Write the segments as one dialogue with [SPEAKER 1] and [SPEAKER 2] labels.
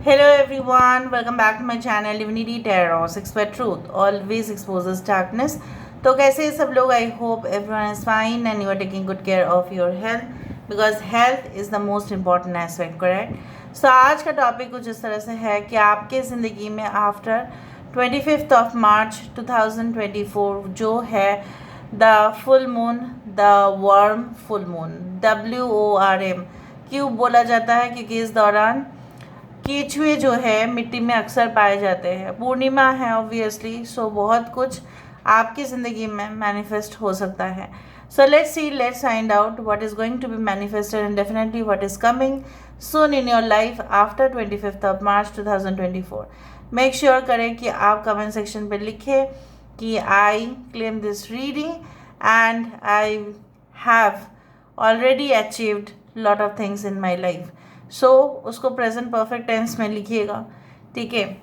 [SPEAKER 1] Hello everyone, welcome back to my channel Divinity Tarot 6 by Truth always exposes darkness. तो कैसे हैं सब लोग? I hope everyone is fine and you are taking good care of your health because health is the most important aspect, correct? So आज का topic कुछ इस तरह से है कि आपके ज़िंदगी में आफ्टर 25th of March 2024 जो है the full moon, the warm full moon, WORM क्यों बोला जाता है? क्योंकि इस दौरान केचुए जो है मिट्टी में अक्सर पाए जाते हैं। पूर्णिमा है ऑब्वियसली, सो बहुत कुछ आपकी ज़िंदगी में मैनिफेस्ट हो सकता है। So let's find out what is going to be manifested and definitely what is coming soon in your life after 25th of March 2024। Make sure करें कि आप कमेंट सेक्शन पे लिखें कि I claim this reading and I have already achieved lot of things in my life. So उसको present perfect tense में लिखिएगा, ठीक है।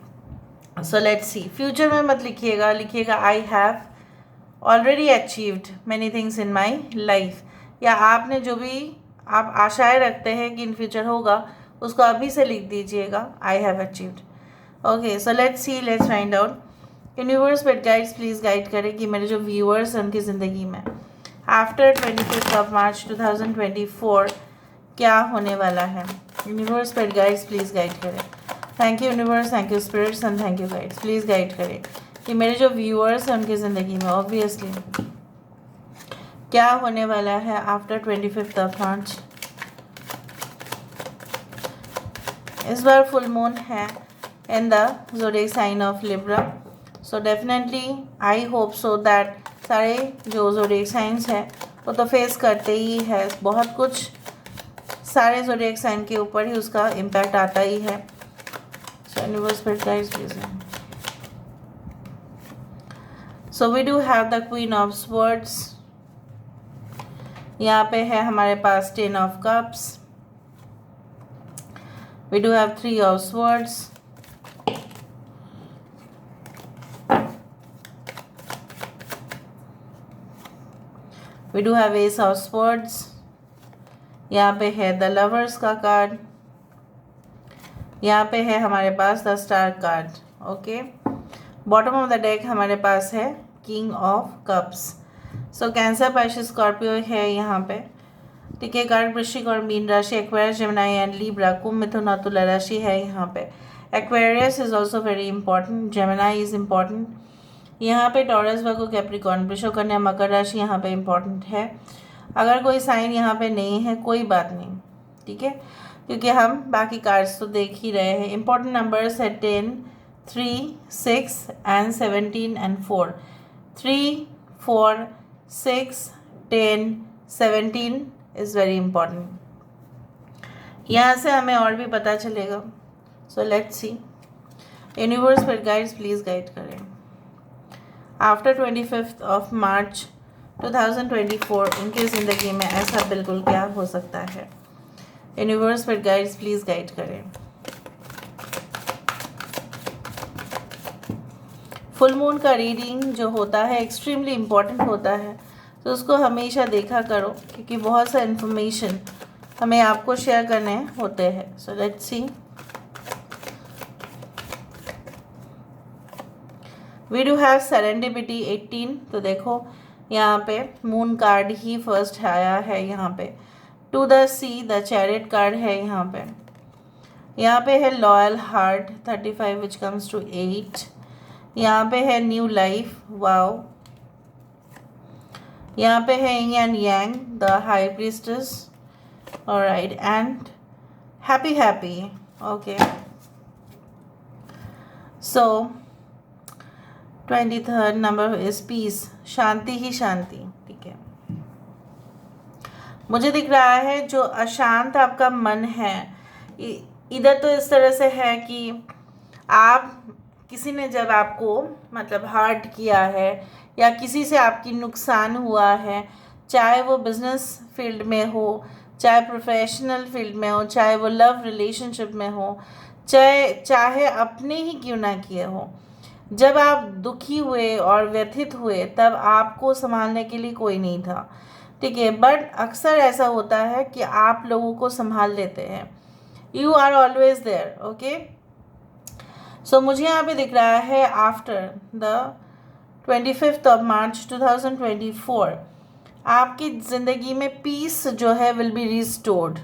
[SPEAKER 1] सो लेट्स सी, फ्यूचर में मत लिखिएगा आई have already achieved many things in my life, या आपने जो भी आप आशाएं रखते हैं कि इन फ्यूचर होगा उसको अभी से लिख दीजिएगा I have achieved. Okay, so let's see, let's find out. Universe बेट गाइड्स प्लीज़ गाइड करें कि मेरे जो व्यूअर्स हैं उनकी ज़िंदगी में आफ्टर 25th of March 2024 क्या होने वाला है। यूनिवर्स पर गाइड्स प्लीज़ गाइड करें। Thank you universe, thank you spirits and thank you guides, please guide करें कि मेरे जो व्यूअर्स हैं उनकी ज़िंदगी में ऑब्वियसली क्या होने वाला है आफ्टर 25th of March। इस बार फुल मून है in the zodiac sign of Libra, so definitely I hope so that सारे जो ज़ोडिएक साइंस हैं वो तो फेस करते ही है, बहुत कुछ सारे ज़ोडिएक साइन के ऊपर ही उसका इम्पैक्ट आता ही है। सो यूनिवर्स पर guides please. So we do have the queen of swords, यहाँ पे है हमारे पास 10 of cups, we do have 3 of swords, we do have ace of swords, यहाँ पे है द लवर्स का कार्ड, यहाँ पे है हमारे पास the star card. Okay, bottom of the deck हमारे पास है king of cups. So cancer, Pisces, Scorpio है यहाँ पे, ठीक है। कर्क, वृश्चिक और मीन राशि, एक्वेरियस, जेमिनी एंड लिब्रा, कुंभ, मिथुन और तुला राशि है यहाँ पे। Aquarius is also very important, Gemini is important यहाँ पे, टॉरस, वर्गो, कैप्रिकॉर्न, वृषभ, कन्या, मकर राशि यहाँ पे इम्पॉर्टेंट है। अगर कोई साइन यहाँ पे नहीं है कोई बात नहीं, ठीक है, क्योंकि हम बाकी कार्ड्स तो देख ही रहे हैं। इंपॉर्टेंट नंबर्स है 10, 3, 6 and 17 and 4। 3, 4, 6, 10, 17 is very important. यहाँ से हमें और भी पता चलेगा। सो लेट्स सी, यूनिवर्स पर गाइड्स प्लीज़ गाइड करें आफ्टर 25th of March 2024 उनकी ज़िंदगी में ऐसा बिल्कुल क्या हो सकता है। यूनिवर्स पर गाइड्स प्लीज़ गाइड करें। फुल मून का रीडिंग जो होता है एक्सट्रीमली इम्पॉर्टेंट होता है, तो उसको हमेशा देखा करो क्योंकि बहुत सा इन्फॉर्मेशन हमें आपको शेयर करने होते हैं। So let's see, we do have serendipity 18। तो देखो यहाँ पे मून कार्ड ही फर्स्ट आया है यहाँ पे। To the sea, the chariot card है यहाँ पे है loyal heart 35 which comes to 8। यहाँ पे है न्यू लाइफ, वाओ। यहाँ पे है yin and yang, the high priestess, alright, and happy. Okay, so 23rd number is peace, शांति ही शांति, ठीक है। मुझे दिख रहा है जो अशांत आपका मन है इधर तो इस तरह से है कि आप किसी ने जब आपको मतलब हर्ट किया है या किसी से आपकी नुकसान हुआ है, चाहे वो बिजनेस फील्ड में हो, चाहे प्रोफेशनल फील्ड में हो, चाहे वो लव रिलेशनशिप में हो, चाहे अपने ही क्यों ना किए हो, जब आप दुखी हुए और व्यथित हुए तब आपको संभालने के लिए कोई नहीं था, ठीक है। बट अक्सर ऐसा होता है कि आप लोगों को संभाल लेते हैं, you are always there, okay. So मुझे यहाँ पे दिख रहा है after the 25th of March 2024 आपकी ज़िंदगी में पीस जो है विल बी रिस्टोर्ड।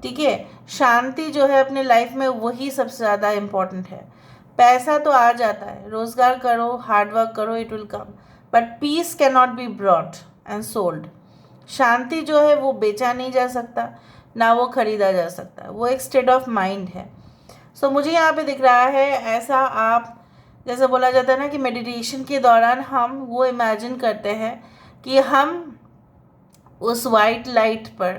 [SPEAKER 1] ठीक है, शांति जो है अपने लाइफ में वही सबसे ज़्यादा इम्पॉर्टेंट है। पैसा तो आ जाता है, रोज़गार करो, हार्ड वर्क करो, it will come, but peace can not be brought and sold. शांति जो है वो बेचा नहीं जा सकता, ना वो खरीदा जा सकता, वो एक स्टेट ऑफ माइंड है। सो मुझे यहाँ पे दिख रहा है ऐसा, आप जैसे बोला जाता है ना कि मेडिटेशन के दौरान हम वो इमेजिन करते हैं कि हम उस वाइट लाइट पर,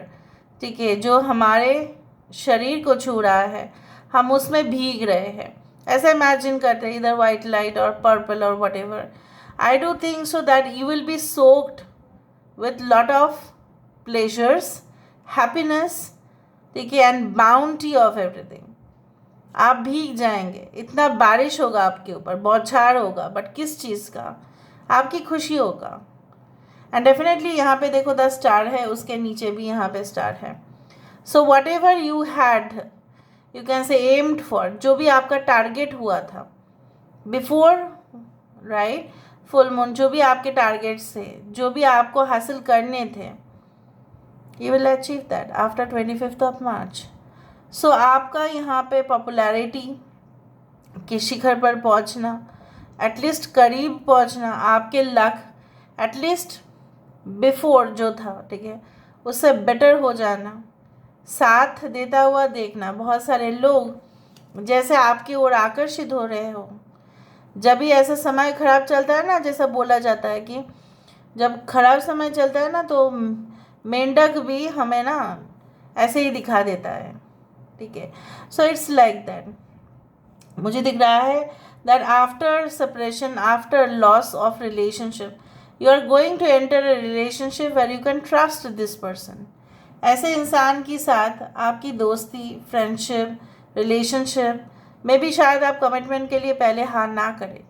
[SPEAKER 1] ठीक है, जो हमारे शरीर को छू रहा है, हम उसमें भीग रहे हैं, ऐसा इमेजिन करते हैं, इधर वाइट लाइट और पर्पल और what ever. I do think so that you will be soaked with lot of pleasures, happiness, ठीक है, एंड बाउंटी ऑफ एवरीथिंग। आप भीग जाएंगे, इतना बारिश होगा आपके ऊपर, बौछार होगा, बट किस चीज़ का? आपकी खुशी होगा। एंड डेफिनेटली यहाँ पे देखो द स्टार है, उसके नीचे भी यहाँ पे स्टार है। So what ever you had, you can से एम्ड फॉर, जो भी आपका टारगेट हुआ था बिफोर राइट फुल मून, जो भी आपके टारगेट्स थे, जो भी आपको हासिल करने थे, you will achieve that after 25th of March। सो आपका यहाँ पे पॉपुलैरिटी के शिखर पर पहुँचना, एटलीस्ट करीब पहुँचना, आपके लक एटलीस्ट बिफोर जो था, ठीक है, उससे बेटर हो जाना, साथ देता हुआ देखना, बहुत सारे लोग जैसे आपकी ओर आकर्षित हो रहे हो। जब भी ऐसा समय खराब चलता है ना, जैसा बोला जाता है कि जब खराब समय चलता है ना तो मेंढक भी हमें ना ऐसे ही दिखा देता है। ठीक है, सो इट्स लाइक दैट। मुझे दिख रहा है that after separation, after loss of relationship, you are going to enter a relationship where you can trust this person. ऐसे इंसान के साथ आपकी दोस्ती, फ्रेंडशिप, रिलेशनशिप में भी शायद आप कमिटमेंट के लिए पहले हाँ ना करें,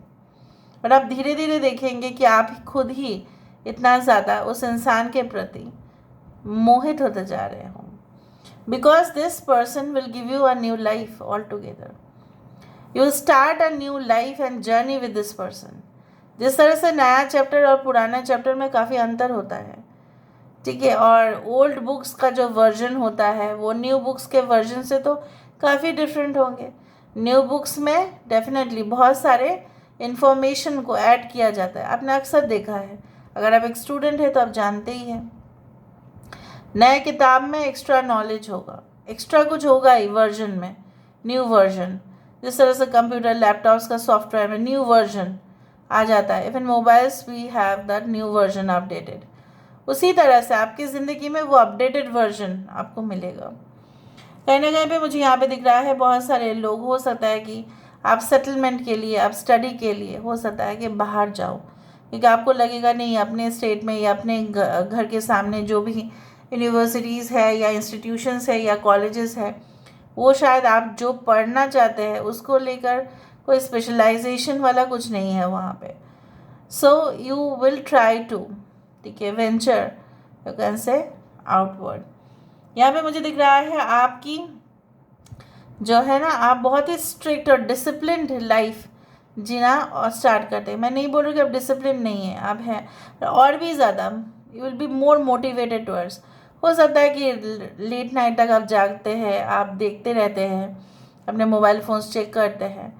[SPEAKER 1] और आप धीरे धीरे देखेंगे कि आप खुद ही इतना ज़्यादा उस इंसान के प्रति मोहित होते जा रहे हों, because this person will give you a new life all together. You will start a new life and journey with this person. जिस तरह से नया चैप्टर और पुराना चैप्टर में काफ़ी अंतर होता है, ठीक है, और ओल्ड बुक्स का जो वर्जन होता है वो न्यू बुक्स के वर्जन से तो काफ़ी डिफरेंट होंगे। न्यू बुक्स में डेफिनेटली बहुत सारे इन्फॉर्मेशन को ऐड किया जाता है, आपने अक्सर देखा है, अगर आप एक स्टूडेंट हैं तो आप जानते ही हैं। नए किताब में एक्स्ट्रा नॉलेज होगा, एक्स्ट्रा कुछ होगा ही वर्जन में, न्यू वर्जन। जिस तरह से कंप्यूटर, लैपटॉप्स का सॉफ्टवेयर में न्यू वर्जन आ जाता है, even mobiles we have that new version updated, उसी तरह से आपकी ज़िंदगी में वो अपडेटेड वर्जन आपको मिलेगा। कहीं ना कहीं पे मुझे यहाँ पे दिख रहा है बहुत सारे लोग, हो सकता है कि आप सेटलमेंट के लिए, आप स्टडी के लिए, हो सकता है कि बाहर जाओ, क्योंकि आपको लगेगा नहीं अपने स्टेट में या अपने घर के सामने जो भी यूनिवर्सिटीज़ है या इंस्टीट्यूशंस है या कॉलेजेस है, वो शायद आप जो पढ़ना चाहते हैं उसको लेकर कोई स्पेशलाइजेशन वाला कुछ नहीं है वहाँ पे। So you will try to, ठीक है, venture, you can say outward. यहाँ पे मुझे दिख रहा है आपकी जो है ना, आप बहुत ही स्ट्रिक्ट और डिसिप्लिन्ड लाइफ जीना और स्टार्ट करते हैं। मैं नहीं बोल रही कि आप डिसिप्लिन नहीं है, आप हैं, और भी ज़्यादा you will be more motivated towards. हो सकता है कि लेट नाइट तक आप जागते हैं, आप देखते रहते हैं, अपने मोबाइल फ़ोन्स चेक करते हैं,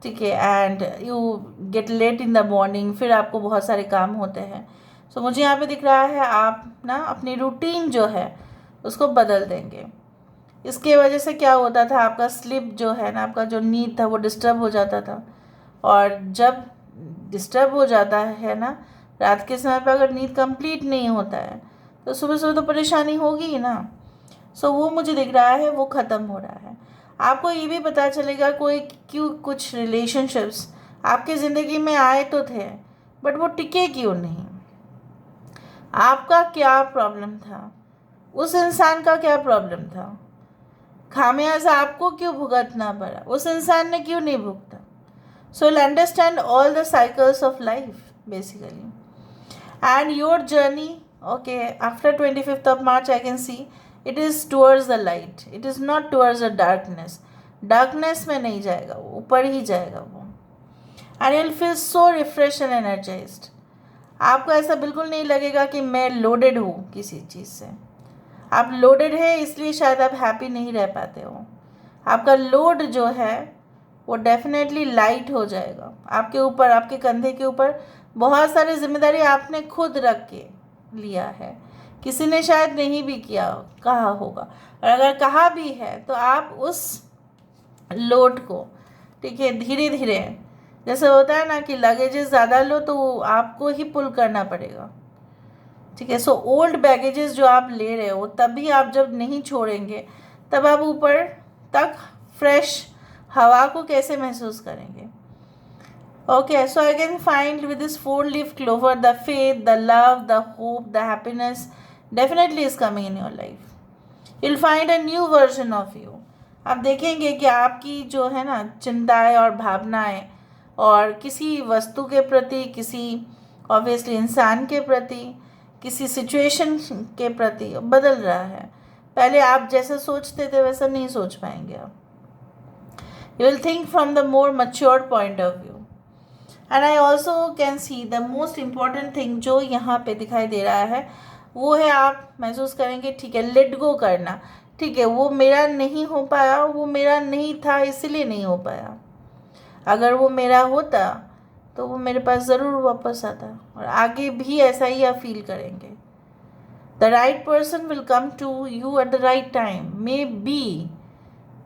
[SPEAKER 1] ठीक है, and you get late in the morning, फिर आपको बहुत सारे काम होते हैं। सो मुझे यहाँ पे दिख रहा है आप ना अपनी रूटीन जो है उसको बदल देंगे। इसके वजह से क्या होता था, आपका स्लीप जो है ना, आपका जो नींद था वो डिस्टर्ब हो जाता था, और जब डिस्टर्ब हो जाता है ना रात के समय पर, अगर नींद कंप्लीट नहीं होता है तो सुबह सुबह तो परेशानी होगी ही ना। सो वो मुझे दिख रहा है वो ख़त्म हो रहा है। आपको ये भी पता चलेगा कोई क्यों कुछ रिलेशनशिप्स आपकी ज़िंदगी में आए तो थे, बट वो टिके क्यों नहीं। आपका क्या प्रॉब्लम था, उस इंसान का क्या प्रॉब्लम था, खामियाजा आपको क्यों भुगतना पड़ा, उस इंसान ने क्यों नहीं भुगता। So will understand all the cycles of life basically, and your journey, okay, after 25th of March I can see it is towards the light, it is not towards the darkness, darkness में नहीं जाएगा, वो ऊपर ही जाएगा वो। And you will feel so refresh and energised. आपको ऐसा बिल्कुल नहीं लगेगा कि मैं लोडेड हूँ किसी चीज़ से। आप लोडेड है इसलिए शायद आप हैप्पी नहीं रह पाते हो। आपका लोड जो है वो डेफिनेटली लाइट हो जाएगा। आपके ऊपर, आपके कंधे के ऊपर बहुत सारी जिम्मेदारी आपने खुद रख के लिया है, किसी ने शायद नहीं भी किया कहा होगा, और अगर कहा भी है तो आप उस लोड को, ठीक है, धीरे धीरे, जैसे होता है ना कि लगेजेस ज़्यादा लो तो आपको ही पुल करना पड़ेगा, ठीक है। सो ओल्ड बैगेजेस जो आप ले रहे हो, तभी आप जब नहीं छोड़ेंगे तब आप ऊपर तक फ्रेश हवा को कैसे महसूस करेंगे। Okay, so I can find with this 4-leaf clover the faith, the love, the hope, the happiness definitely is coming in your life. You will find a new version of you. आप देखेंगे कि आपकी जो है ना चिंताएं और भावनाएं, और किसी वस्तु के प्रति, किसी ऑब्वियसली इंसान के प्रति, किसी सिचुएशन के प्रति बदल रहा है। पहले आप जैसा सोचते थे वैसा नहीं सोच पाएंगे आप। You will think from the more mature point of view. And I also can see the most important thing जो यहाँ पे दिखाई दे रहा है वो है, आप महसूस करेंगे, ठीक है, लेट गो करना। ठीक है, वो मेरा नहीं हो पाया, वो मेरा नहीं था इसलिए नहीं हो पाया। अगर वो मेरा होता तो वो मेरे पास ज़रूर वापस आता, और आगे भी ऐसा ही आप फील करेंगे। The right person will come to you at the right time. Maybe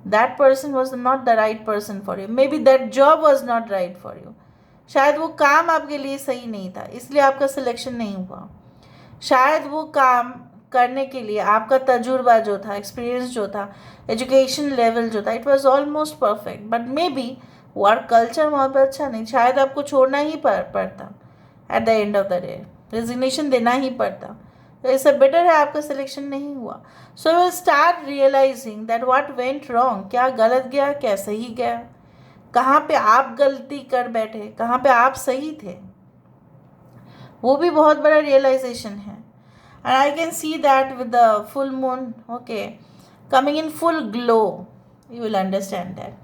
[SPEAKER 1] that person was not the right person for you, maybe that job was not right for you. शायद वो काम आपके लिए सही नहीं था, इसलिए आपका सिलेक्शन नहीं हुआ। शायद वो काम करने के लिए आपका तजुर्बा जो था, एक्सपीरियंस जो था, एजुकेशन लेवल जो था, it was almost perfect, but may be work culture वहाँ पर अच्छा नहीं, शायद आपको छोड़ना ही पड़ता at the end of the day, resignation देना ही पड़ता। तो इससे बेटर है आपका सिलेक्शन नहीं हुआ। So will start realizing that what went wrong, क्या गलत गया, क्या सही गया, कहाँ पे आप गलती कर बैठे, कहाँ पे आप सही थे, वो भी बहुत बड़ा रियलाइजेशन है। And I can see that with the full moon, okay, coming in full glow, you will understand that.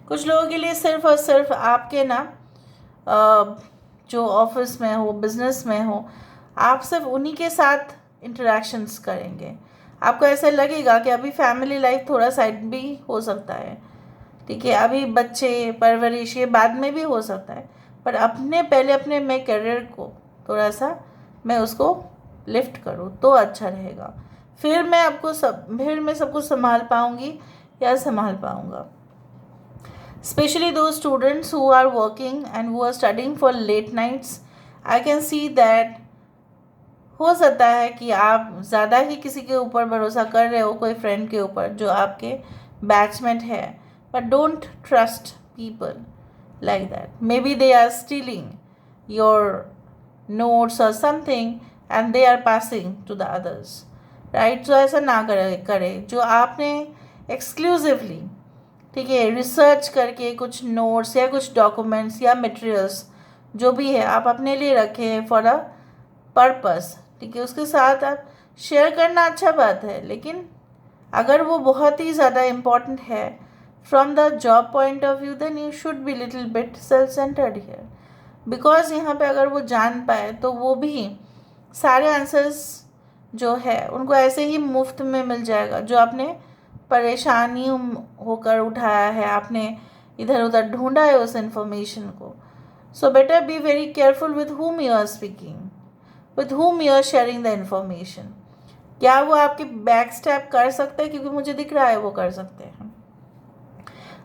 [SPEAKER 1] कुछ लोगों के लिए सिर्फ और सिर्फ आपके ना जो ऑफिस में हो, बिजनेस में हो, आप सिर्फ उन्हीं के साथ इंटरेक्शंस करेंगे। आपको ऐसा लगेगा कि अभी फैमिली लाइफ थोड़ा साइड भी हो सकता है, ठीक है, अभी बच्चे, परवरिश, ये बाद में भी हो सकता है, पर पहले अपने मैं करियर को थोड़ा सा मैं उसको लिफ्ट करूँ तो अच्छा रहेगा। फिर मैं सब कुछ संभाल पाऊँगी या संभाल पाऊँगा। Especially those students who are working and who are studying for late nights, I can see that हो सकता है कि आप ज़्यादा ही किसी के ऊपर भरोसा कर रहे हो, कोई फ्रेंड के ऊपर जो आपके बैचमेट है, but don't trust people like that. May be they are stealing your notes और something and they are passing to the others, right. तो ऐसा ना करे जो आपने एक्सक्लूसिवली, ठीक है, रिसर्च करके कुछ नोट्स या कुछ डॉक्यूमेंट्स या मटेरियल्स जो भी है आप अपने लिए रखें फॉर अ पर्पस, ठीक है, उसके साथ आप शेयर करना अच्छा बात है, लेकिन अगर वो बहुत ही ज़्यादा इम्पॉर्टेंट है from the job point of view, then you should be little bit self centered here, because यहाँ पे अगर वो जान पाए तो वो भी सारे आंसर्स जो है उनको ऐसे ही मुफ्त में मिल जाएगा, जो आपने परेशानी होकर उठाया है, आपने इधर उधर ढूंढा है उस इंफॉर्मेशन को। सो better be very careful with whom you are speaking, with whom you are sharing the information। क्या वो आपके बैक स्टेप कर सकते हैं, क्योंकि मुझे दिख रहा है वो कर सकते हैं,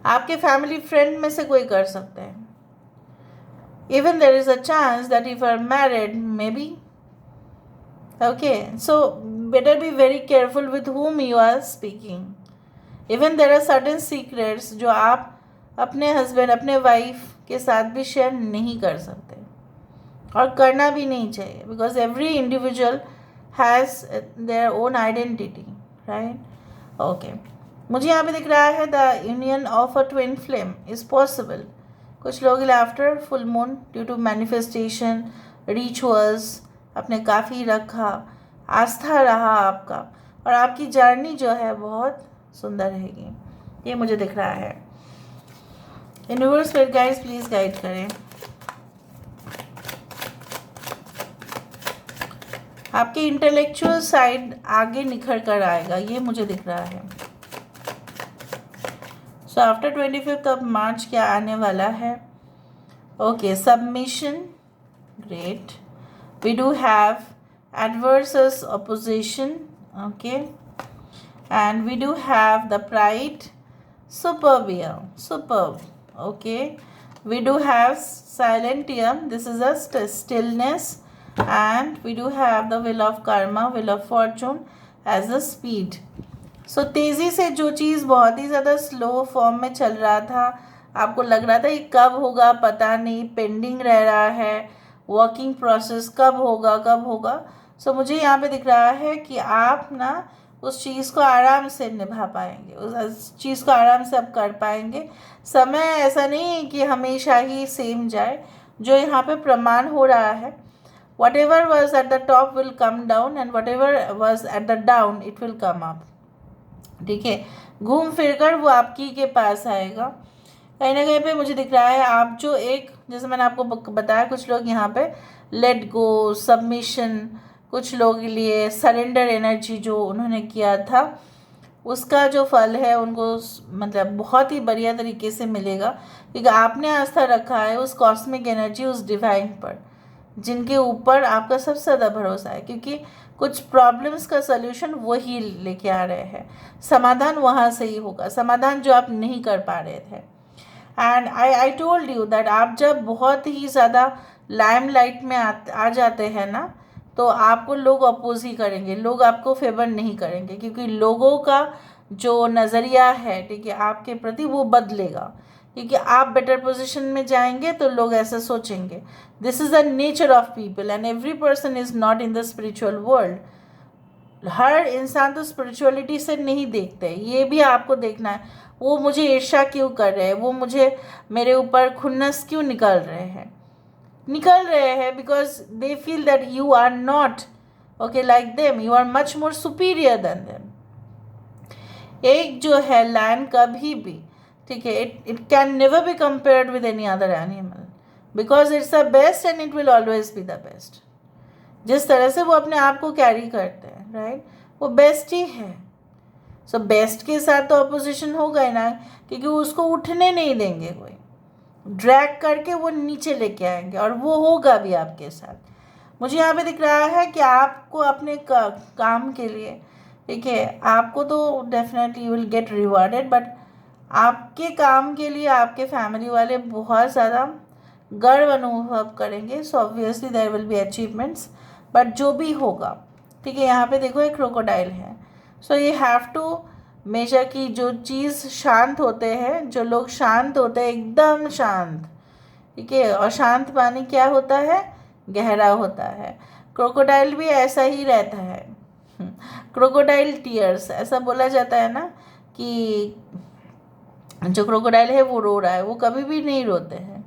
[SPEAKER 1] आपके फैमिली फ्रेंड में से कोई कर सकते हैं। Even there is a chance that if are married, maybe, okay, so better be very careful with whom you are speaking। Even there are certain secrets जो आप अपने हस्बैंड, अपने वाइफ के साथ भी शेयर नहीं कर सकते, और करना भी नहीं चाहिए, because every individual has their own identity, right. Okay, मुझे यहाँ पे दिख रहा है the union of a twin flame is possible. कुछ लोग after full moon due to manifestation, rituals, आपने काफ़ी रखा, आस्था रहा आपका, और आपकी जर्नी जो है बहुत सुंदर रहेगी। ये मुझे दिख रहा है। Universe spirit guides please guide करें। आपकी इंटेलेक्चुअल साइड आगे निखर कर आएगा, ये मुझे दिख रहा है। सो आफ्टर 25 ऑफ मार्च क्या आने वाला है? Okay, submission, great. We do have adverse opposition, okay, and we do have the pride, superb, okay. We do have silentium, this is a stillness, and we do have the wheel of karma, wheel of fortune as a speed. So तेज़ी से जो चीज़ बहुत ही ज़्यादा slow form में चल रहा था, आपको लग रहा था ये कब होगा पता नहीं, पेंडिंग रह रहा है, वर्किंग प्रोसेस कब होगा। सो मुझे यहाँ पे दिख रहा है कि आप ना उस चीज़ को आराम से निभा पाएंगे, उस चीज़ को आराम से आप कर पाएंगे। समय ऐसा नहीं है कि हमेशा ही सेम जाए। जो यहाँ पे प्रमाण हो रहा है, what ever was at the top will come down and what ever was at the down it will come up. ठीक है, घूम फिर कर वो आपकी के पास आएगा। कहीं ना कहीं पे मुझे दिख रहा है आप जो एक, जैसे मैंने आपको बताया, कुछ लोग यहाँ पे लेट गो, सबमिशन, कुछ लोगों के लिए सरेंडर एनर्जी जो उन्होंने किया था उसका जो फल है उनको मतलब बहुत ही बढ़िया तरीके से मिलेगा, क्योंकि आपने आस्था रखा है उस कॉस्मिक एनर्जी, उस डिवाइन पर, जिनके ऊपर आपका सबसे ज़्यादा भरोसा है। क्योंकि कुछ प्रॉब्लम्स का सल्यूशन वही लेके आ रहे हैं, समाधान वहाँ से ही होगा, समाधान जो आप नहीं कर पा रहे थे। And I told you that आप जब बहुत ही ज़्यादा लाइमलाइट में आ जाते हैं ना, तो आपको लोग अपोज ही करेंगे, लोग आपको फेवर नहीं करेंगे, क्योंकि लोगों का जो नज़रिया है, ठीक है, आपके प्रति वो बदलेगा, क्योंकि आप बेटर पोजीशन में जाएंगे तो लोग ऐसा सोचेंगे। This is the nature of people and every person is not in the spiritual world. हर इंसान तो स्पिरिचुअलिटी से नहीं देखते, ये भी आपको देखना है। वो मुझे ईर्ष्या क्यों कर रहे हैं, वो मुझे मेरे ऊपर खुन्नस क्यों निकल रहे हैं, because they feel that you are not okay like them, you are much more superior than them. एक जो है लैंड कभी भी, ठीक है, it can never be compared with any other animal, because it's the best and it will always be the best. जिस तरह से वो अपने आप को कैरी करते हैं, राइट, वो बेस्ट ही है। सो बेस्ट के साथ तो अपोजिशन होगा ही ना, क्योंकि उसको उठने नहीं देंगे, कोई ड्रैग करके वो नीचे लेके आएंगे, और वो होगा भी आपके साथ। मुझे यहाँ पे दिख रहा है कि आपको अपने काम के लिए, ठीक है, आपको तो definitely you will get rewarded, but आपके काम के लिए आपके फैमिली वाले बहुत ज़्यादा गर्व अनुभव करेंगे। So obviously there will be achievements, but जो भी होगा, ठीक है। यहाँ पे देखो एक क्रोकोडाइल है। So you have to measure की जो चीज़ शांत होते हैं, जो लोग शांत होते हैं, एकदम शांत, ठीक है, और शांत पानी क्या होता है, गहरा होता है। क्रोकोडाइल भी ऐसा ही रहता है। क्रोकोडाइल टीयर्स, ऐसा बोला जाता है ना कि जो क्रोकोडाइल है वो रो रहा है, वो कभी भी नहीं रोते हैं,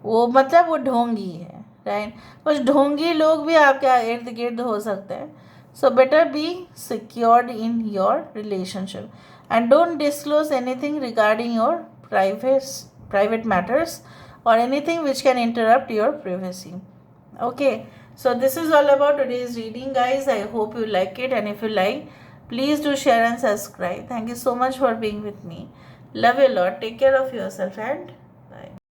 [SPEAKER 1] वो मतलब वो ढोंगी है, राइट। कुछ ढोंगी लोग भी आपके इर्द गिर्द हो सकते हैं। So better be secured in your relationship and don't disclose anything regarding your private matters or anything which can interrupt your privacy. Okay, so this is all about today's reading, guys. I hope you like it, and if you like, please do share and subscribe. Thank you so much for being with me. Love you a lot. Take care of yourself and